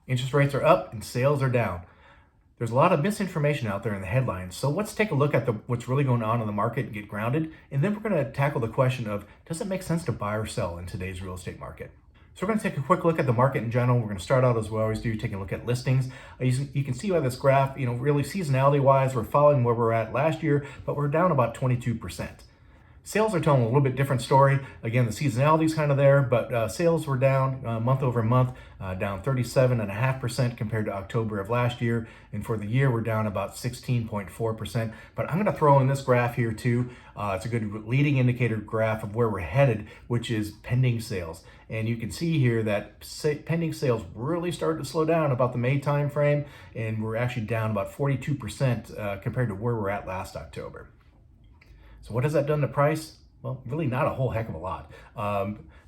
Interest rates are up and sales are down. There's a lot of misinformation out there in the headlines. So let's take a look at what's really going on in the market and get grounded. And then we're going to tackle the question of, does it make sense to buy or sell in today's real estate market? So we're going to take a quick look at the market in general. We're going to start out, as we always do, taking a look at listings. You can see by this graph, really seasonality wise, we're following where we're at last year, but we're down about 22%. Sales are telling a little bit different story. Again, the seasonality is kind of there, but sales were down month over month, down 37.5% compared to October of last year. And for the year, we're down about 16.4%. But I'm going to throw in this graph here too. It's a good leading indicator graph of where we're headed, which is pending sales. And you can see here that pending sales really started to slow down about the May timeframe, and we're actually down about 42% compared to where we're at last October. So what has that done to price? Well, really not a whole heck of a lot.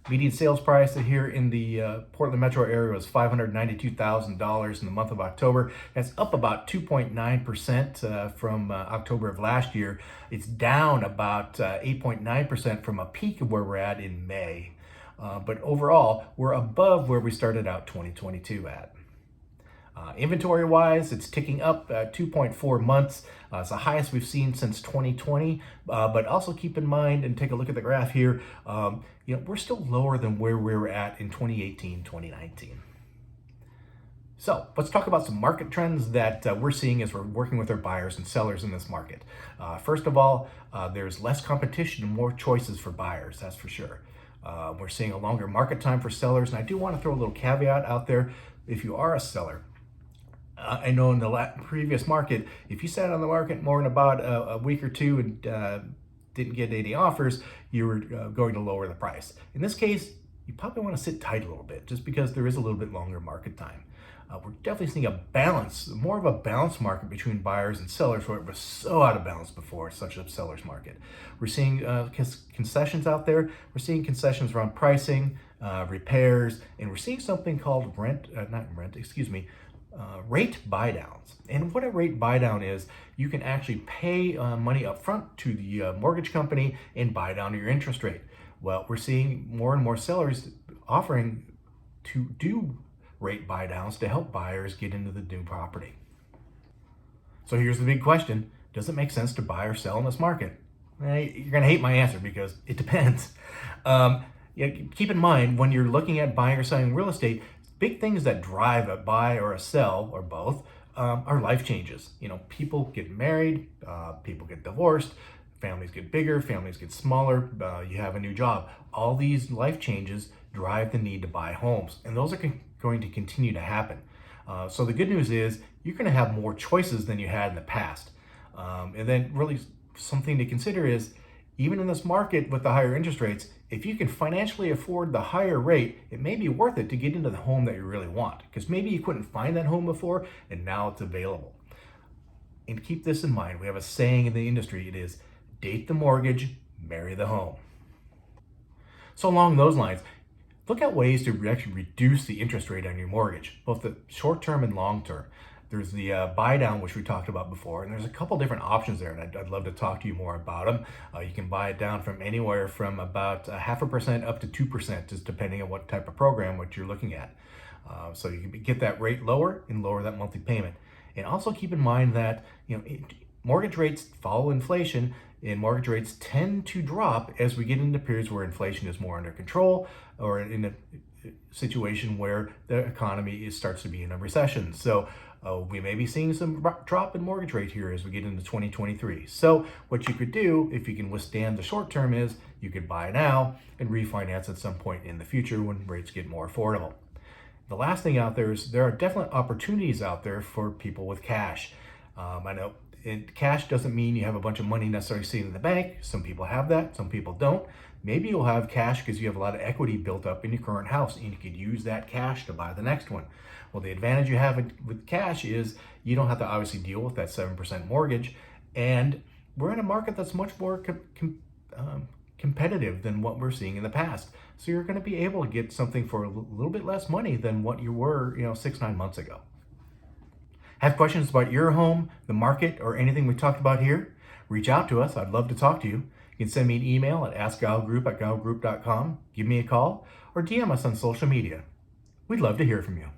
Median sales price here in the Portland metro area was $592,000 in the month of October. That's up about 2.9% from October of last year. It's down about 8.9% from a peak of where we're at in May. But overall, we're above where we started out 2022 at. Inventory wise, it's ticking up 2.4 months. It's the highest we've seen since 2020. But also keep in mind and take a look at the graph here. We're still lower than where we were at in 2018, 2019. So let's talk about some market trends that we're seeing as we're working with our buyers and sellers in this market. First of all, there's less competition and more choices for buyers, that's for sure. We're seeing a longer market time for sellers. And I do want to throw a little caveat out there. If you are a seller, I know in the previous market, if you sat on the market more than about a week or two and didn't get any offers, you were going to lower the price. In this case, you probably want to sit tight a little bit just because there is a little bit longer market time. We're definitely seeing more of a balanced market between buyers and sellers, where it was so out of balance before, such a seller's market. We're seeing concessions out there. We're seeing concessions around pricing, repairs, and we're seeing something called rate buy downs. And what a rate buy down is, you can actually pay money up front to the mortgage company and buy down your interest rate. Well, we're seeing more and more sellers offering to do rate buy downs to help buyers get into the new property. So here's the big question: does it make sense to buy or sell in this market? You're going to hate my answer because it depends. Keep in mind, when you're looking at buying or selling real estate, big things that drive a buy or a sell, or both, are life changes. People get married, people get divorced, families get bigger, families get smaller, you have a new job. All these life changes drive the need to buy homes, and those are going to continue to happen. So the good news is you're going to have more choices than you had in the past. And then really something to consider is, even in this market with the higher interest rates, if you can financially afford the higher rate, it may be worth it to get into the home that you really want, because maybe you couldn't find that home before and now it's available. And keep this in mind, we have a saying in the industry, it is date the mortgage, marry the home. So along those lines, look at ways to actually reduce the interest rate on your mortgage, both the short term and long term. There's the buy down, which we talked about before, and there's a couple different options there, and I'd love to talk to you more about them. You can buy it down from anywhere from about 0.5% up to 2%, just depending on what type of program what you're looking at. So you can get that rate lower and lower that monthly payment. And also keep in mind that mortgage rates follow inflation, and mortgage rates tend to drop as we get into periods where inflation is more under control, or in a situation where the economy starts to be in a recession. So we may be seeing some drop in mortgage rate here as we get into 2023. So what you could do, if you can withstand the short term, is you could buy now and refinance at some point in the future when rates get more affordable. The last thing out there is there are definitely opportunities out there for people with cash. I know cash doesn't mean you have a bunch of money necessarily sitting in the bank. Some people have that, some people don't. Maybe you'll have cash because you have a lot of equity built up in your current house, and you could use that cash to buy the next one. Well, the advantage you have with cash is you don't have to obviously deal with that 7% mortgage, and we're in a market that's much more competitive than what we're seeing in the past. So you're going to be able to get something for a little bit less money than what you were, 6-9 months ago. Have questions about your home, the market, or anything we talked about here? Reach out to us. I'd love to talk to you. You can send me an email at askgilegroup@gilegroup.com, give me a call, or DM us on social media. We'd love to hear from you.